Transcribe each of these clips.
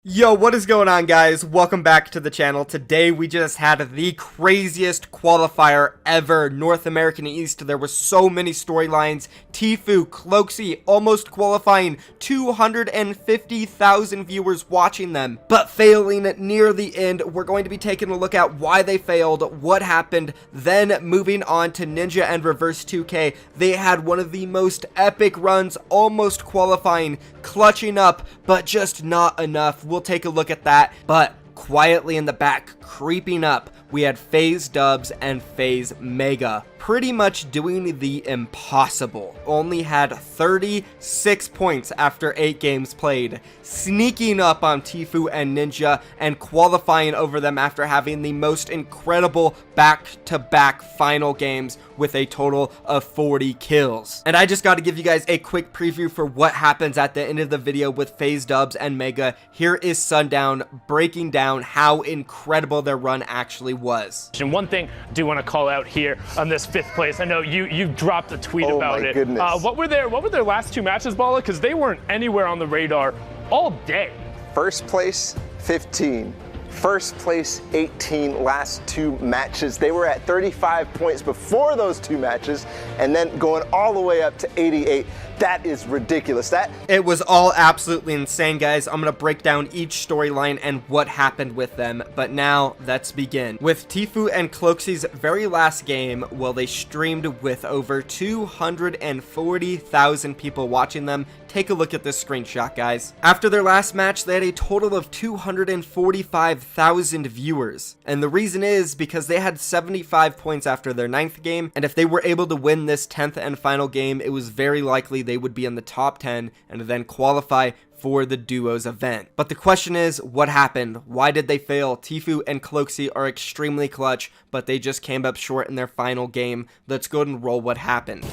Yo, what is going on, guys? Welcome back to the channel. Today we just had the craziest qualifier ever, North American East. There were so many storylines. Tfue, Cloaksy almost qualifying, 250,000 viewers watching them, but failing near the end. We're going to be taking a look at why they failed, what happened, then moving on to Ninja and Reverse 2K. They had one of the most epic runs, almost qualifying, clutching up, but just not enough. We'll take a look at that, but quietly in the back, creeping up, we had FaZe Dubs and FaZe Mega pretty much doing the impossible. Only had 36 points after 8 games played, sneaking up on Tfue and Ninja and qualifying over them after having the most incredible back-to-back final games with a total of 40 kills. And I just got to give you guys a quick preview for what happens at the end of the video with FaZe Dubs and Mega. Here is Sundown breaking down how incredible their run actually was. And one thing I do want to call out here on this 5th place. I know you dropped a tweet about it. Goodness. What were their last 2 matches, Bala? Because they weren't anywhere on the radar all day. First place, 15. First place, 18 last 2 matches. They were at 35 points before those 2 matches, and then going all the way up to 88. That is ridiculous. It was all absolutely insane, guys. I'm going to break down each storyline and what happened with them. But now, let's begin. With Tfue and Cloaksy's very last game, well, they streamed with over 240,000 people watching them. Take a look at this screenshot, guys. After their last match, they had a total of 245,000 viewers. And the reason is because they had 75 points after their 9th game. And if they were able to win this 10th and final game, it was very likely they would be in the top 10 and then qualify for the duos event. But the question is, what happened? Why did they fail? Tfue and Cloaksy are extremely clutch, but they just came up short in their final game. Let's go ahead and roll what happened.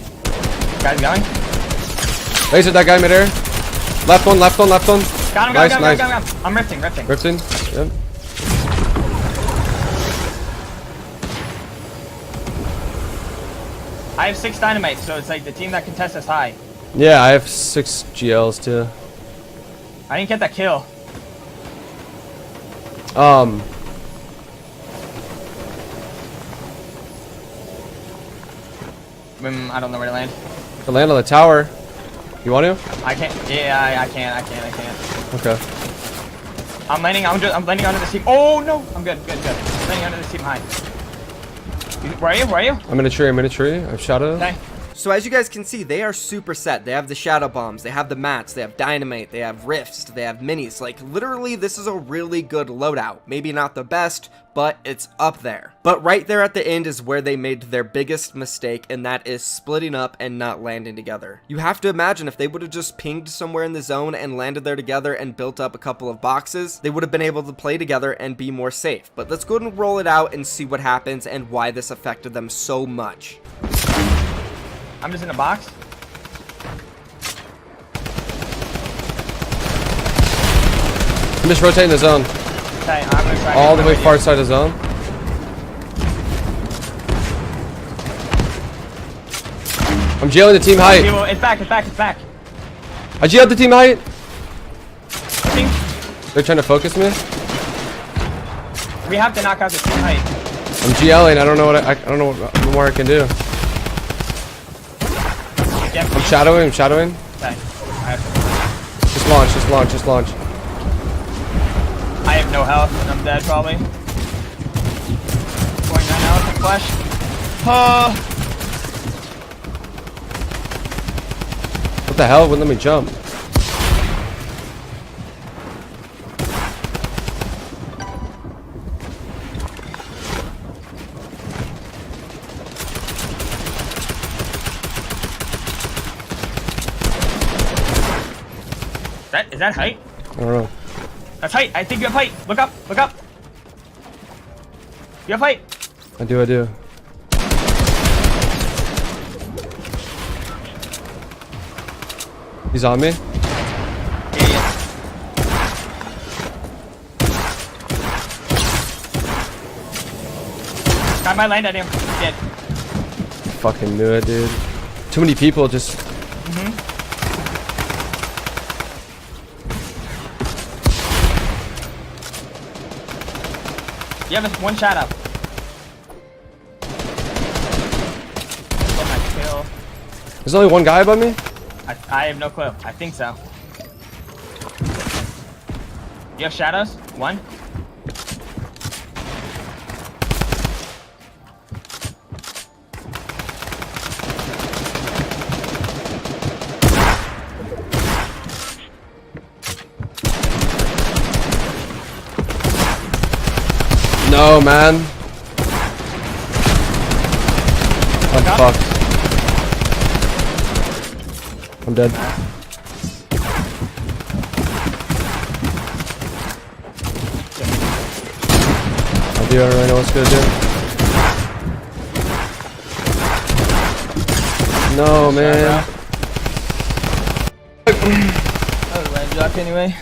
Guys going? Laser that guy midair. Left one, left one, left one. Got him, nice, got him, nice. got him. I'm rifting. Rifting. Yep. I have 6 dynamites, so it's like the team that contests us high. Yeah, I have 6 GLs too. I didn't get that kill. I don't know where to land. To land on the tower. You want to? I can't. Yeah, I can't. Okay. I'm landing under this team. Oh no! I'm good. I'm landing under this team high. Where are you? I'm in a tree. I've shot it. Okay. So as you guys can see, they are super set. They have the shadow bombs, they have the mats, they have dynamite, they have rifts, they have minis. Like, literally, this is a really good loadout. Maybe not the best, but it's up there. But right there at the end is where they made their biggest mistake, and that is splitting up and not landing together. You have to imagine if they would have just pinged somewhere in the zone and landed there together and built up a couple of boxes, they would have been able to play together and be more safe. But let's go ahead and roll it out and see what happens and why this affected them so much. I'm just in a box. I'm just rotating the zone. Okay, I'm gonna try All the way far side of the zone. I'm jailing the team height. It's back. I jailed the team height. Think They're trying to focus me. we have to knock out the team height. I'm GLing. I don't know what more I can do. I'm shadowing. Okay. Just launch. I have no health and I'm dead probably. Going right now with the flash. What the hell? Wouldn't let me jump. Is that height? I don't know. That's height. I think you have height. Look up. You have height. I do. He's on me. Yeah. Got my land at him. Dead. Fucking knew it, dude. Too many people just. You have one shadow. Get my kill. There's only one guy above me? I have no clue. I think so. You have shadows? One? No, man. I'm fucked. I'm dead. I'll do it right now. What's gonna do? No, man. Oh, land dropped anyway.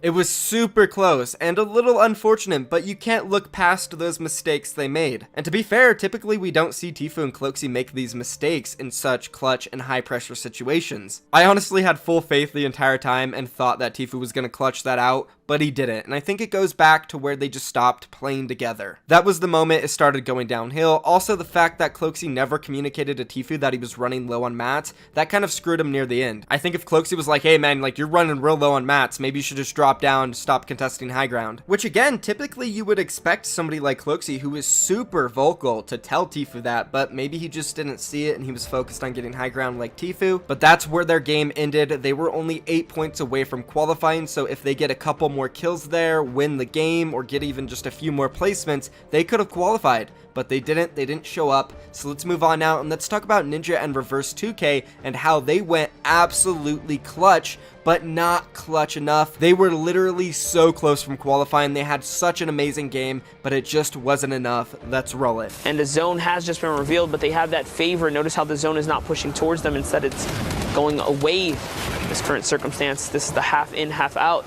It was super close and a little unfortunate, but you can't look past those mistakes they made. And to be fair, typically we don't see Tfue and Cloakzy make these mistakes in such clutch and high pressure situations. I honestly had full faith the entire time and thought that Tfue was going to clutch that out, but he didn't, and I think it goes back to where they just stopped playing together. That was the moment it started going downhill. Also, the fact that Cloakzy never communicated to Tfue that he was running low on mats, that kind of screwed him near the end. I think if Cloakzy was like, hey man, like you're running real low on mats, maybe you should just drop down, stop contesting high ground. Which again, typically you would expect somebody like Cloakzy, who is super vocal, to tell Tfue that, but maybe he just didn't see it and he was focused on getting high ground like Tfue. But that's where their game ended. They were only 8 points away from qualifying, so if they get a couple more kills there, win the game, or get even just a few more placements, they could have qualified, but they didn't show up. So let's move on now and let's talk about Ninja and Reverse 2K and how they went absolutely clutch, but not clutch enough. They were literally so close from qualifying. They had such an amazing game, but it just wasn't enough. Let's roll it. And the zone has just been revealed, but they have that favor. Notice how the zone is not pushing towards them. Instead, it's going away. In this current circumstance, this is the half in, half out.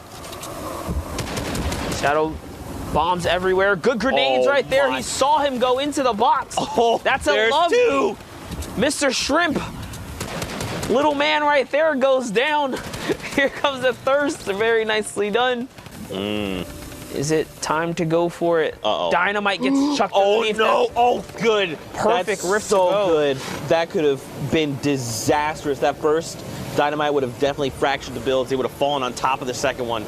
Shadow bombs everywhere. Good grenades right there. He saw him go into the box. That's a love. Two. Mr. Shrimp. Little man right there goes down. Here comes the thirst. Very nicely done. Is it time to go for it? Dynamite gets chucked underneath. Oh no! Oh, good. Perfect rift so to go. Good. That could have been disastrous. That first Dynamite would have definitely fractured the builds. They would have fallen on top of the second one,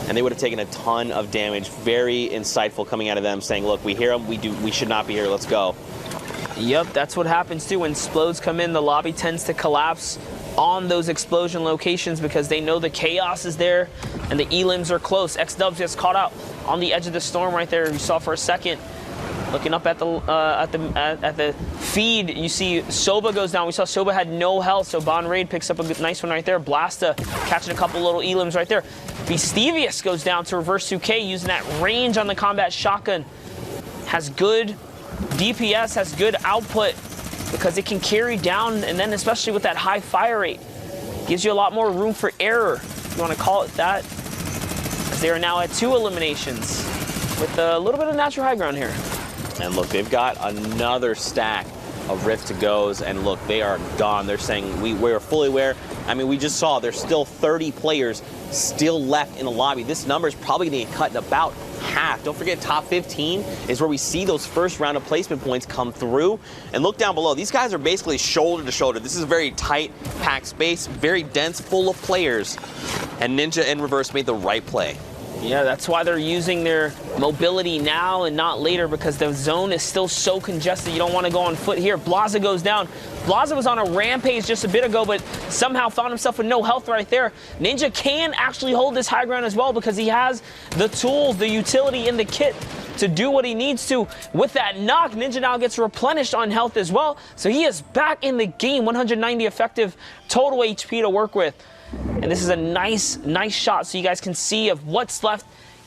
and they would have taken a ton of damage. Very insightful coming out of them, saying, "Look, we hear them. We should not be here. Let's go." Yep, that's what happens too when explodes come in. The lobby tends to collapse on those explosion locations because they know the chaos is there and the elims are close. X-Dubs gets caught out on the edge of the storm right there. You saw for a second. Looking up at the feed, you see Soba goes down. We saw Soba had no health, so Bon Raid picks up a good, nice one right there. Blasta catching a couple little elims right there. Bestivius goes down to Reverse 2K using that range on the combat shotgun. Has good DPS, has good output because it can carry down, and then especially with that high fire rate, gives you a lot more room for error, if you want to call it that. As they are now at 2 eliminations with a little bit of natural high ground here. And look, they've got another stack of Rift to goes, and look, they are gone. They're saying we're fully aware. I mean, we just saw there's still 30 players still left in the lobby. This number is probably going to get cut in about half. Don't forget, top 15 is where we see those first round of placement points come through. And look down below. These guys are basically shoulder to shoulder. This is a very tight, packed space, very dense, full of players. And Ninja and Reverse made the right play. Yeah, that's why they're using their mobility now and not later, because the zone is still so congested. You don't want to go on foot here. Blaza goes down. Blaza was on a rampage just a bit ago, but somehow found himself with no health right there. Ninja can actually hold this high ground as well because he has the tools, the utility in the kit to do what he needs to. With that knock, Ninja now gets replenished on health as well. So he is back in the game, 190 effective total HP to work with. And this is a nice shot so you guys can see of what's left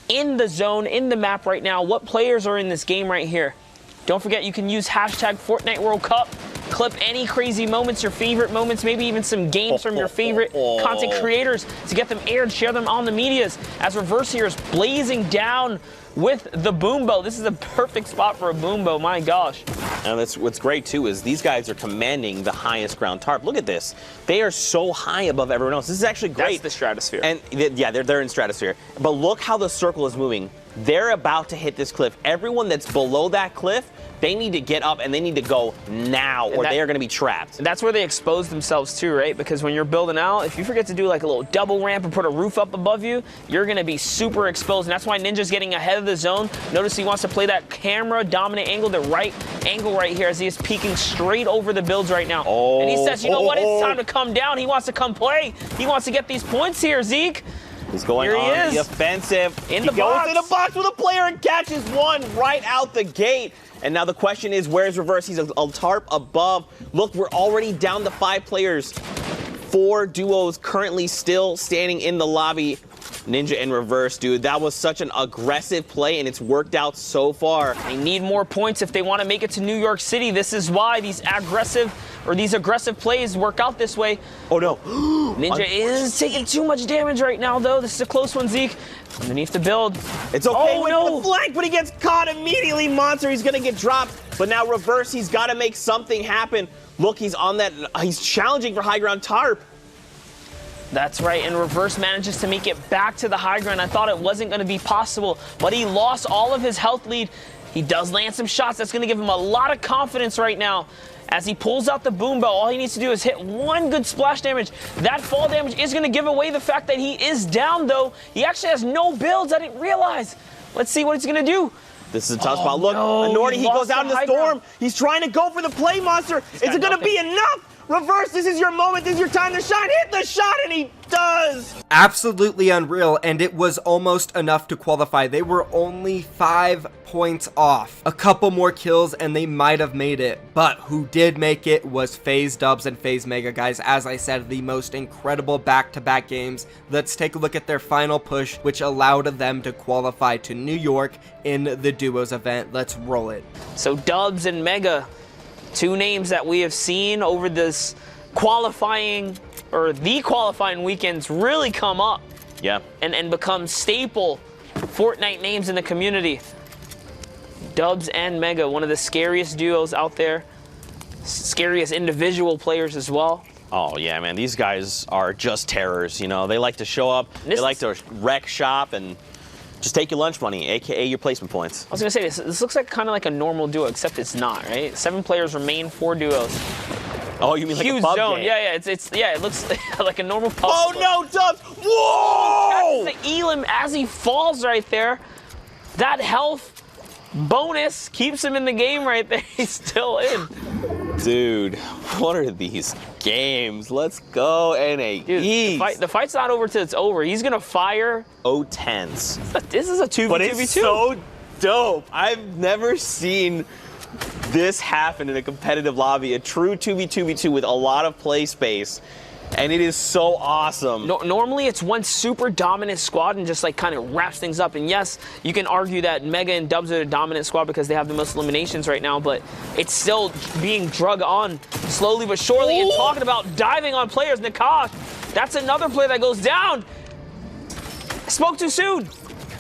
in the zone, in the map right now, what players are in this game right here. Don't forget, you can use hashtag Fortnite World Cup clip any crazy moments, your favorite moments, maybe even some games from your favorite content creators to get them aired, share them on the medias as Reverse here is blazing down with the boom bow. This is a perfect spot for a boom bow, my gosh. And that's what's great too is these guys are commanding the highest ground tarp. Look at this. They are so high above everyone else. This is actually great. That's the stratosphere. And yeah, they're in stratosphere. But look how the circle is moving. They're about to hit this cliff. Everyone that's below that cliff, they need to get up and they need to go now or they are going to be trapped. That's where they expose themselves too, right? Because when you're building out, if you forget to do like a little double ramp or put a roof up above you, you're going to be super exposed. And that's why Ninja's getting ahead of the zone. Notice he wants to play that camera dominant angle, the right angle right here as he is peeking straight over the builds right now. Oh, and he says, you know what? It's time to come down. He wants to come play. He wants to get these points here, Zeke. He's going on the offensive. He goes in the box with a player and catches one right out the gate. And now the question is, where's Reverse? He's a tarp above. Look, we're already down to 5 players. 4 duos currently still standing in the lobby. Ninja and Reverse, dude, that was such an aggressive play, and it's worked out so far. They need more points if they want to make it to New York City. This is why these aggressive plays work out this way. Oh, no. Ninja is taking too much damage right now, though. This is a close one, Zeke. Underneath the build. It's okay with the flank, but he gets caught immediately. Monster, he's going to get dropped. But now Reverse, he's got to make something happen. Look, he's on that. He's challenging for high ground tarp. That's right, and Reverse manages to make it back to the high ground. I thought it wasn't going to be possible, but he lost all of his health lead. He does land some shots. That's going to give him a lot of confidence right now. As he pulls out the boom bow, all he needs to do is hit one good splash damage. That fall damage is going to give away the fact that he is down, though. He actually has no builds. I didn't realize. Let's see what he's going to do. This is a tough spot. Look, Nordy, he goes out in the storm. He's trying to go for the play, Monster. Is it going to be enough? Reverse, this is your moment. This is your time to shine. Hit the shot, and he does. Absolutely unreal, and it was almost enough to qualify. They were only 5 points off. A couple more kills, and they might have made it. But who did make it was FaZe Dubs and FaZe Mega, guys. As I said, the most incredible back-to-back games. Let's take a look at their final push, which allowed them to qualify to New York in the Duos event. Let's roll it. So Dubs and Mega, 2 names that we have seen over this qualifying, or the qualifying weekends, really come up. Yeah. And become staple Fortnite names in the community. Dubs and Mega, one of the scariest duos out there. Scariest individual players as well. Oh, yeah, man. These guys are just terrors, you know. They like to show up. They like to wreck shop and just take your lunch money, a.k.a. your placement points. I was going to say, this looks like kind of like a normal duo, except it's not, right? 7 players remain, 4 duos. Oh, you mean like a pub zone. game? Yeah, it looks like a normal pub. Oh, no, Dubs! Whoa! Catches the Elim as he falls right there. That health bonus keeps him in the game right there. He's still in. Dude, what are these games? Let's go, NA. Dude, the fight's not over till it's over. He's going to fire. 0-10s. This is a 2v2v2. But it's so dope. I've never seen this happen in a competitive lobby. A true 2v2v2 with a lot of play space. And it is so awesome. Normally, it's one super dominant squad and just like kind of wraps things up. And yes, you can argue that Mega and Dubs are the dominant squad because they have the most eliminations right now, but it's still being drug on slowly but surely. And talking about diving on players, Nakash, that's another player that goes down. Spoke too soon.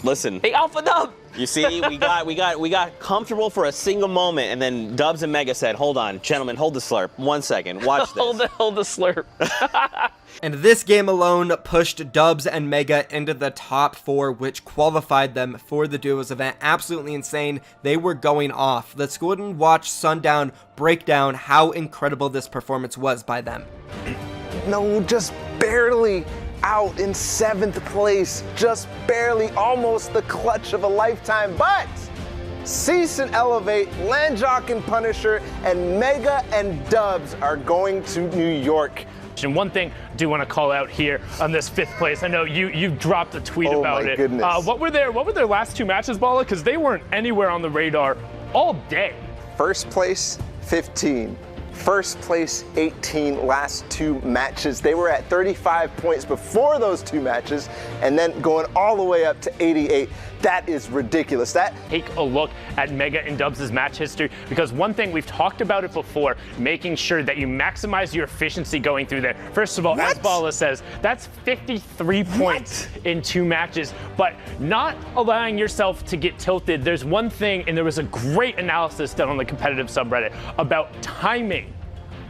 Listen. They alphaed up. You see, we got comfortable for a single moment, and then Dubs and Mega said, "Hold on, gentlemen, hold the slurp. 1 second, watch this." hold the slurp. And this game alone pushed Dubs and Mega into the top 4, which qualified them for the Duos event. Absolutely insane. They were going off. Let's go ahead and watch Sundown break down how incredible this performance was by them. No, just barely out in 7th place, just barely, almost the clutch of a lifetime, but Cease and Elevate, Landjock and Punisher, and Mega and Dubs are going to New York. And one thing I do want to call out here on this 5th place. I know you dropped a tweet about it. Goodness. What were their last 2 matches, Bala? Because they weren't anywhere on the radar all day. First place, 15. First place, 18 last 2 matches. They were at 35 points before those 2 matches, and then going all the way up to 88. That is ridiculous. Take a look at Mega and Dubs' match history, because one thing we've talked about it before, making sure that you maximize your efficiency going through there. First of all, as Bala says, that's 53 points in 2 matches, but not allowing yourself to get tilted. There's one thing, and there was a great analysis done on the competitive subreddit about timing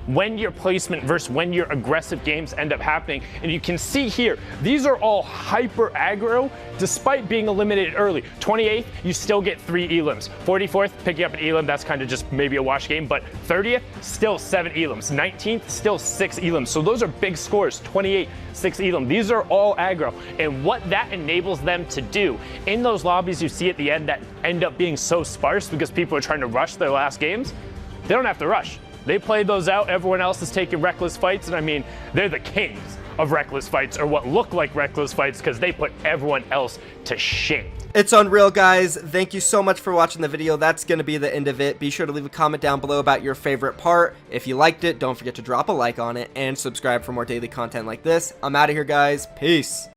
when your placement versus when your aggressive games end up happening. And you can see here, these are all hyper aggro despite being eliminated early. 28th, you still get 3 elims. 44th, picking up an elim, that's kind of just maybe a wash game, but 30th, still 7 elims. 19th, still 6 elims. So those are big scores. 28, 6 elim. These are all aggro. And what that enables them to do in those lobbies you see at the end that end up being so sparse because people are trying to rush their last games, they don't have to rush. They played those out. Everyone else is taking reckless fights. And I mean, they're the kings of reckless fights, or what look like reckless fights, because they put everyone else to shame. It's unreal, guys. Thank you so much for watching the video. That's going to be the end of it. Be sure to leave a comment down below about your favorite part. If you liked it, don't forget to drop a like on it and subscribe for more daily content like this. I'm out of here, guys. Peace.